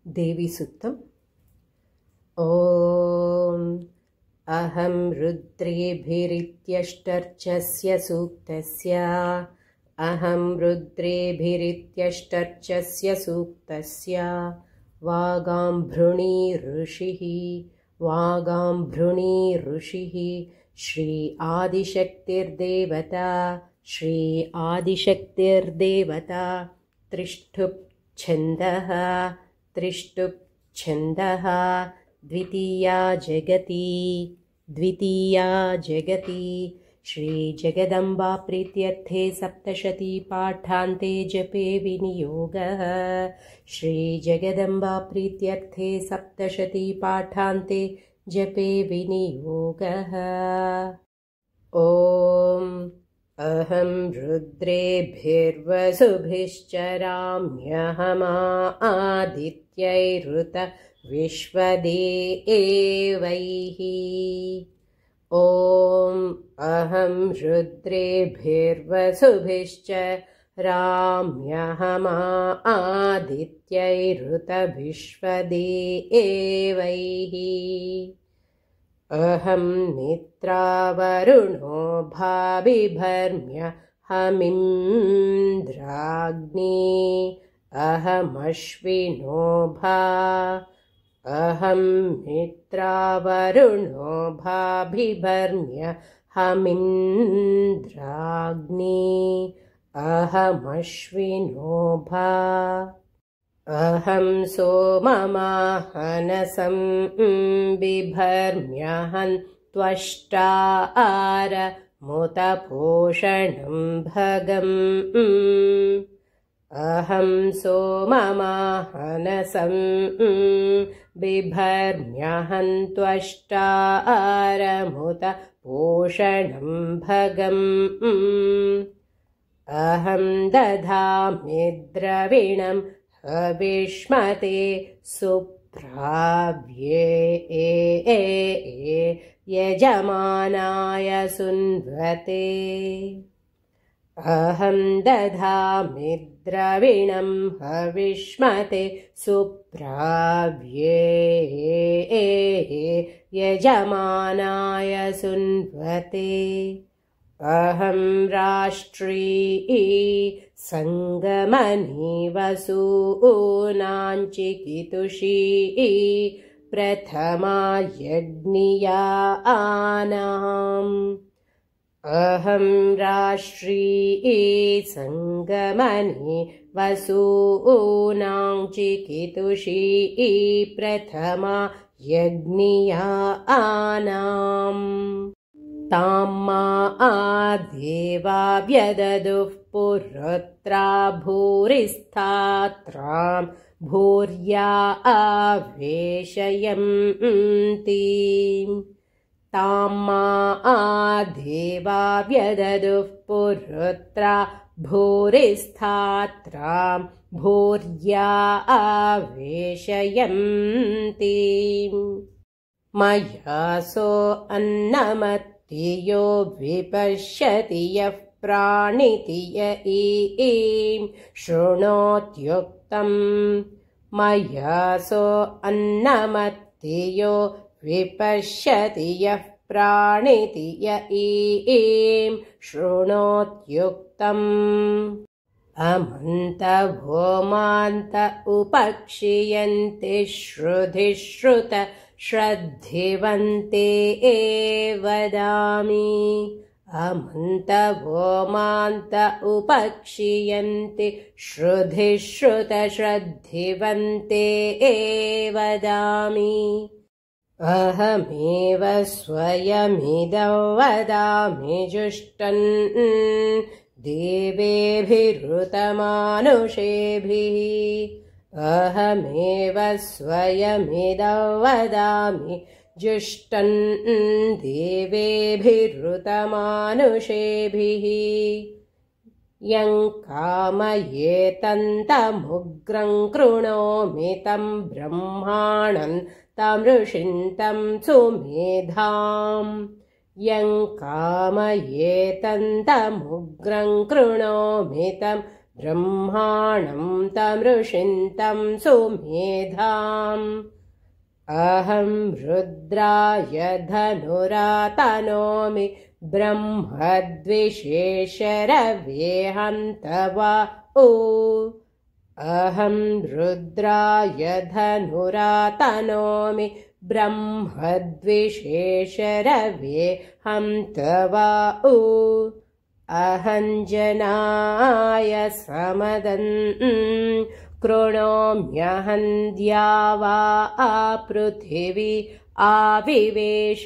देवी सुक्तम्। ॐ अहं रुद्रेभिरित्यष्टर्चस्य सूक्तस्य अहं रुद्रेभिरित्यष्टर्चस्य सूक्तस्य वागाम्भृणी ऋषिः श्री आदिशक्तिर्देवता त्रिष्ठुप् छन्दः द्वितीया जगति श्रीजगदम्बा प्रीत्यर्थे सप्तशती पाठान्ते जपे विनियोगः श्रीजगदम्बा प्रीत्यर्थे सप्तशती पाठान्ते जपे विनियोगः। ॐ अहं रुद्रेभिर्वसुभिश्चराम्यहमादित्यैरुत विश्वदेवैः। ॐ अहं रुद्रेभिर्वसुभिश्चराम्यहमादित्यैरुत विश्वदेवैः। अहं मित्रावरुणो भाबिभर्म्यहमिन्द्राग्नी अहमश्विनो अहं मित्रावरुणो भाबिभर्म्यहमिन्द्राग्नी अहमश्विनो अहं सोममाहनसं बिभर्म्यहं त्वष्टारमुतपोषणं भगम्। अहं सोममाहनसं बिभर्म्यहं त्वष्टारमुतपोषणं भगम्। अहं दधामि द्रविणं हविष्मते सुप्राव्ये यजमानाय सुन्वते। अहं दधामि द्रविणं हविष्मते सुप्राव्ये यजमानाय सुन्वते। अहं राष्ट्री संगमनी वसूनाञ्चिकितुषी प्रथमा यज्ञियानाम्। अहं राष्ट्री संगमनी वसूनाञ्चिकितुषी प्रथमा यज्ञियानाम्। ताम्मा देवा व्यददुः पुरुत्रा भूरिस्थात्रां भूर्या आवेशयन्ति। ताम्मा देवा व्यददुः पुरुत्रा भूरिस्थात्रां भूर्या आवेशयन्ति। मया सो अन्नमत्तियो विपश्यति यः प्राणिति य ईं शृणोत्युक्तम्। मया सो अन्नमत्तियो विपश्यति यः प्राणिति य ईं शृणोत्युक्तम्। अमन्तभोमान्त उपक्षीयन्ति श्रुधिश्रुत श्रद्धिवन्ते वदामि। अमन्तभोमान्त उपक्षीयन्ति श्रुधिश्रुतश्रद्धिवन्ते वदामि। अहमेव स्वयमिदं वदामि जुष्टन् देवेभिरुतमानुषेभिः। अहमेव स्वयमिदं वदामि जुष्टन् देवेभिरुतमानुषेभिः। यं कामयेतन्तमुग्रं कृणोमि तं ब्रह्माणं तं ऋषिन्तं सुमेधाम्। यं कामयेतन्तमुग्रं कृणोमि तं ब्रह्माणं तमृषिन्तं सुमेधाम् अहं रुद्राय धनुरातनोमि ब्रह्मद्विषेशरवेऽहं तवा अहं रुद्राय धनुरातनोमि ब्रह्मद्विषेशरवेऽहं तवा अहञ्जनाय समदन् कृणोम्यहन्द्या वा पृथिवी आविवेश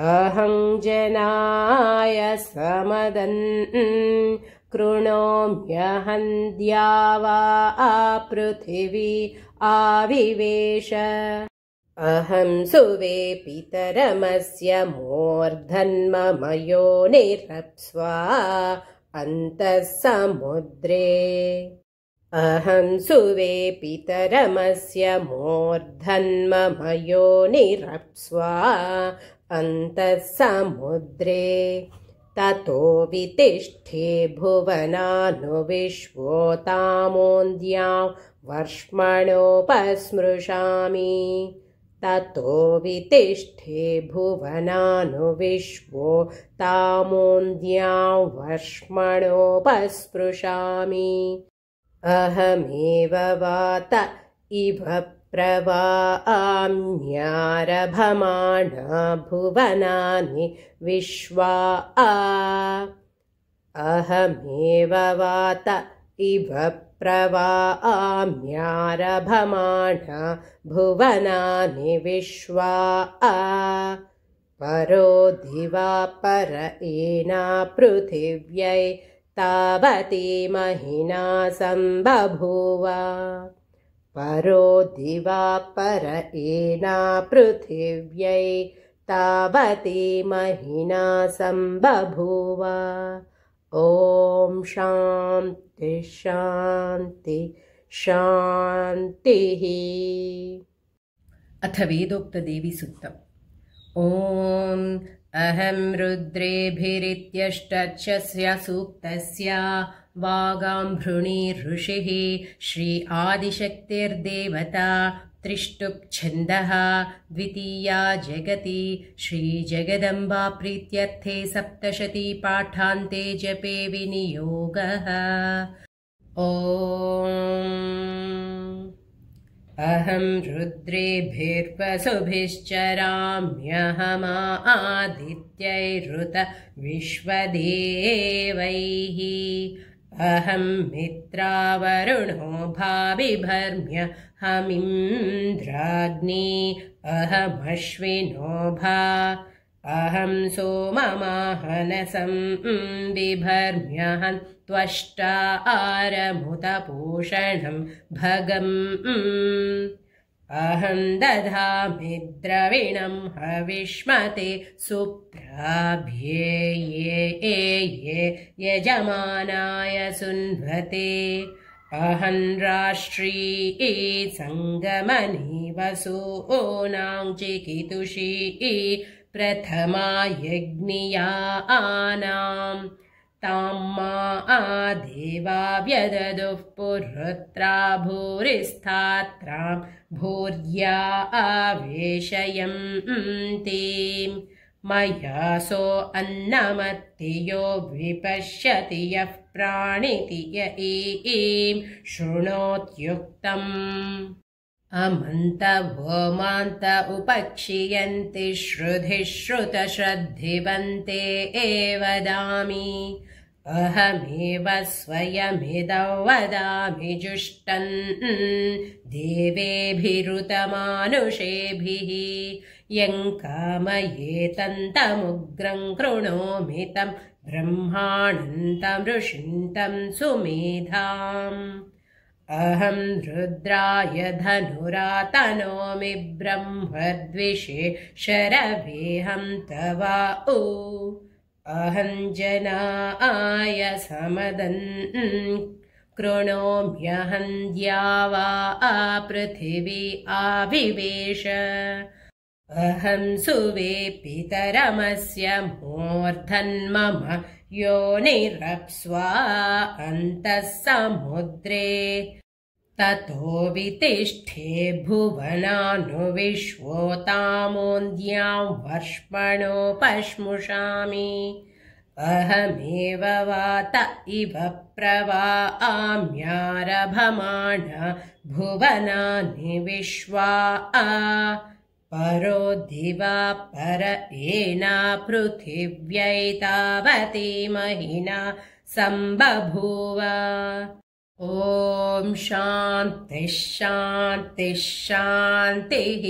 अहञ्जनाय समदन् कृणोम्यहन्द्या वा पृथिवी आविवेश अहं सुवे पितरमस्य मूर्धन्ममयो निरप्स्वा अन्तः समुद्रे अहं सुवे पितरमस्य मूर्धन्ममयो निरप्स्वा अन्तः समुद्रे ततो वितिष्ठे भुवनानुविश्वोतामोन्द्यां वर्ष्मणोपस्मृशामि ततो वितिष्ठे भुवनानुविश्वोतामोन्द्यां वर्ष्मणोपस्पृशामि अहमेव वात इव प्रवाम्यारभमाणा भुवनानि विश्वा अहमेव वात इव प्रवाम्यारभमाणा भुवनानि विश्वा परो दिवा पर एना पृथिव्यै तावती महिना सम्बभूव परो दिवा पर एना पृथिव्यै तावती महिना सम्बभूव ॐ शान्ति शान्ति शान्तिः। अथ वेदोक्तदेवी सूक्तम्। ॐ अहं रुद्रेभिरित्यष्टस्य सूक्तस्य वागाम्भृणी ऋषिः श्री आदिशक्तिर्देवता त्रिष्टुप् छन्दः द्वितीया जगति श्रीजगदम्बा प्रीत्यर्थे सप्तशती पाठान्ते जपे विनियोगः। ॐ अहं रुद्रेभिर्वसुभिश्चराम्यहमादित्यैरुत विश्वदेवैः अहं मित्रावरुणो भाविभर्म्य हमिन्द्राग्नि अहमश्विनो भा अहं सोममाहनसं बिभर्म्यहं त्वष्टा आरमुतपूषणं भगम् अहं दधामि द्रविणं हविष्मते सुप्राभ्ये ये यजमानाय सुन्वते अहं राष्ट्री सङ्गमनि वसूनां चिकितुषी प्रथमा यज्ञियानां तां मा देवा व्यददुः पुरुत्रा भूरिस्थात्रां भूर्या आवेशयन्तीं मया सो अन्नमत्तियो विपश्यति यः प्राणिति य ईं शृणोत्युक्तम् अमन्तवो मान्त उपक्षियन्ति श्रुधिः श्रुतश्रद्धिवन्ते वदामि अहमेव स्वयमिदं वदामि जुष्टन् देवेभिरुतमानुषेभिः यं कामयेतन्तमुग्रं कृणोमि तं ब्रह्माणन्तं ऋषिन्तं सुमेधाम् अहं रुद्राय धनुरातनोमि ब्रह्मद्विषेशरवेऽहं तवा अहञ्जनाय समदन् कृणोम्यहन्द्या वा पृथिवी आविवेश अहं सुवे पितरमस्य मूर्धन्मम योनिरप्स्वा अन्तः समुद्रे ततो वितिष्ठे भुवनानुविश्वोतामोन्द्यां वर्ष्मणोपश्मुषामि अहमेव वात इव प्रवाम्यारभमाण भुवनानि विश्वा परो दिवा पर एना पृथिव्यै तावती महिना सम्बभूव ॐ शान्तिः शान्तिः शान्तिः।